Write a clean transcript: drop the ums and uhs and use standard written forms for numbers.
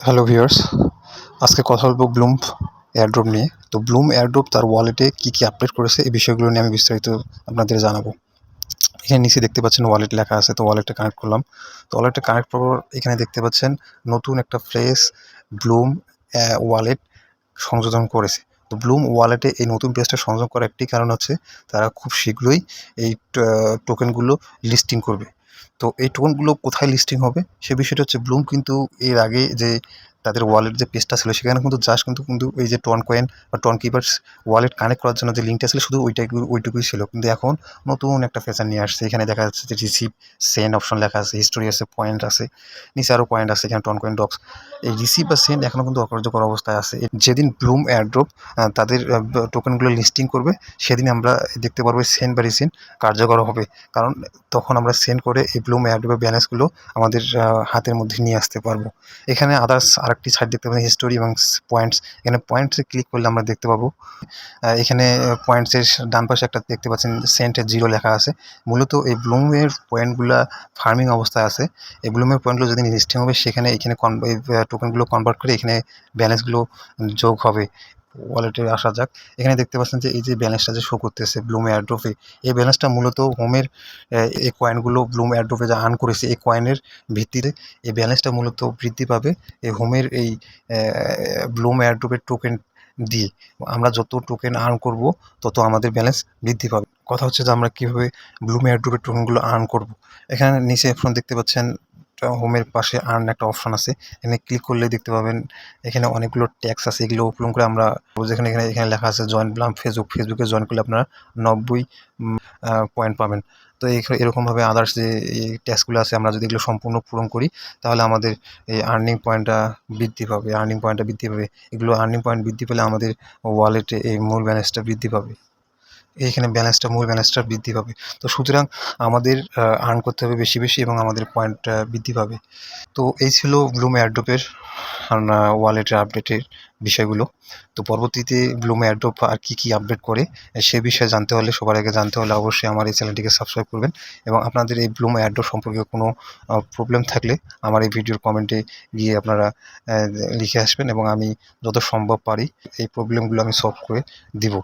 Hello viewers, আজকে কথা বলবো ব্লুম এয়ারড্রপ নিয়ে। তো ব্লুম এয়ারড্রপ তার ওয়ালেটে কী আপডেট করেছে এই বিষয়গুলো নিয়ে আমি বিস্তারিত আপনাদের জানাবো। এখানে নিচে দেখতে পাচ্ছেন ওয়ালেট লেখা আছে, তো ওয়ালেটটা কানেক্ট করলাম। তো ওয়ালেটটা কানেক্ট করার পর এখানে দেখতে পাচ্ছেন নতুন একটা ফ্রেশ ব্লুম ওয়ালেট সংযোজন করেছে। তো ব্লুম ওয়ালেটে এই নতুন পেজটা সংযোগ করার একটি কারণ হচ্ছে তারা খুব শীঘ্রই এই টোকেনগুলো লিস্টিং করবে। তো এই টোকেনগুলো কোথায় লিস্টিং হবে সে বিষয়টা হচ্ছে ব্লুম কিন্তু এর আগে যে তাদের ওয়ালেট যে পেজটা ছিল সেখানে কিন্তু জাস্ট কিন্তু এই যে টন কয়েন বা টন কিপার্স ওয়ালেট কানেক্ট করার জন্য যে লিঙ্কটা ছিল শুধু ওইটুকুই ছিল। কিন্তু এখন নতুন একটা ফিচার নিয়ে আসছে। এখানে দেখা যাচ্ছে যে রিসিভ সেন্ড অপশন লেখা আছে, হিস্টোরি আছে, পয়েন্ট আছে, নিচে আরও পয়েন্ট আছে, এখানে টন কয়েন ডক্স। এই রিসিভ বা সেন্ড এখনও কিন্তু অকার্যকর অবস্থায় আছে। যেদিন ব্লুম এয়ারড্রপ তাদের টোকেনগুলো লিস্টিং করবে সেদিন আমরা দেখতে পারবো সেন্ড বা রিসিভ কার্যকর হবে। কারণ তখন আমরা সেন্ড করে এই ব্লুম এয়ারড্রপের ব্যালেন্সগুলো আমাদের হাতের মধ্যে নিয়ে আসতে পারবো। এখানে আদার্স আরেকটি সাইট দেখতে পাবেন, হিস্টোরি এবং পয়েন্টস। এখানে পয়েন্টসে ক্লিক করলে আমরা দেখতে পাবো এখানে পয়েন্টসের ডান পাশে একটা দেখতে পাচ্ছেন সেন্টের 0 লেখা আছে। মূলত এই ব্লুমের পয়েন্টগুলা ফার্মিং অবস্থায় আছে। এই ব্লুমের পয়েন্টগুলো যেদিন লিস্টিং হবে সেখানে এখানে এই টোকেনগুলো কনভার্ট করে এখানে ব্যালেন্সগুলো যোগ হবে। ওয়ালেটে আসা যাক। এখানে দেখতে পাচ্ছেন যে এই যে ব্যালেন্সটা যে শো করতেছে ব্লুম এয়ারড্রপে, এই ব্যালেন্সটা মূলত হোমের এই কয়েনগুলো ব্লুম এয়ারড্রপে যা আর্ন করেছে এই কয়েনের ভিত্তিতে এই ব্যালেন্সটা মূলত বৃদ্ধি পাবে এই হোমের এই ব্লুম এয়ারড্রপের টোকেন দিয়ে। আমরা যত টোকেন আর্ন করব তত আমাদের ব্যালেন্স বৃদ্ধি পাবে। কথা হচ্ছে যে আমরা কীভাবে ব্লুম এয়ারড্রপের টোকেনগুলো আর্ন করব। এখানে নিচে এখন দেখতে পাচ্ছেন হোমের পাশে আর্ন একটা অপশন আছে, এখানে ক্লিক করলে দেখতে পাবেন এখানে অনেকগুলো ট্যাক্স আছে, এগুলো ওপেন করে আমরা যেখানে এখানে এখানে লেখা আছে জয়েন ব্লাম ফেসবুকে জয়েন করলে আপনারা 90 পয়েন্ট পাবেন। তো এরকমভাবে আদার্স যে এই ট্যাক্সগুলো আছে আমরা যদি এগুলো সম্পূর্ণ পূরণ করি তাহলে আমাদের এই আর্নিং পয়েন্টটা বৃদ্ধি পাবে। এগুলো আর্নিং পয়েন্ট বৃদ্ধি পেলে আমাদের ওয়ালেটে এই মূল ব্যালেন্সটা বৃদ্ধি পাবে। এইখানে মূল ব্যালেন্সটা বৃদ্ধি পাবে। তো সুতরাং আমাদের আর্ন করতে হবে বেশি এবং আমাদের পয়েন্টটা বৃদ্ধি পাবে। তো এই ছিল ব্লুম এয়ারড্রপের ওয়ালেটের আপডেটের বিষয়গুলো। তো পরবর্তীতে ব্লুম এয়ারড্রপ আর কী আপডেট করে সে বিষয়ে সবার আগে জানতে হলে অবশ্যই আমার এই চ্যানেলটিকে সাবস্ক্রাইব করবেন। এবং আপনাদের এই ব্লুম এয়ারড্রপ সম্পর্কে কোনো প্রবলেম থাকলে আমার এই ভিডিওর কমেন্টে গিয়ে আপনারা লিখে আসবেন এবং আমি যত সম্ভব পারি এই প্রবলেমগুলো আমি সলভ করে দিব।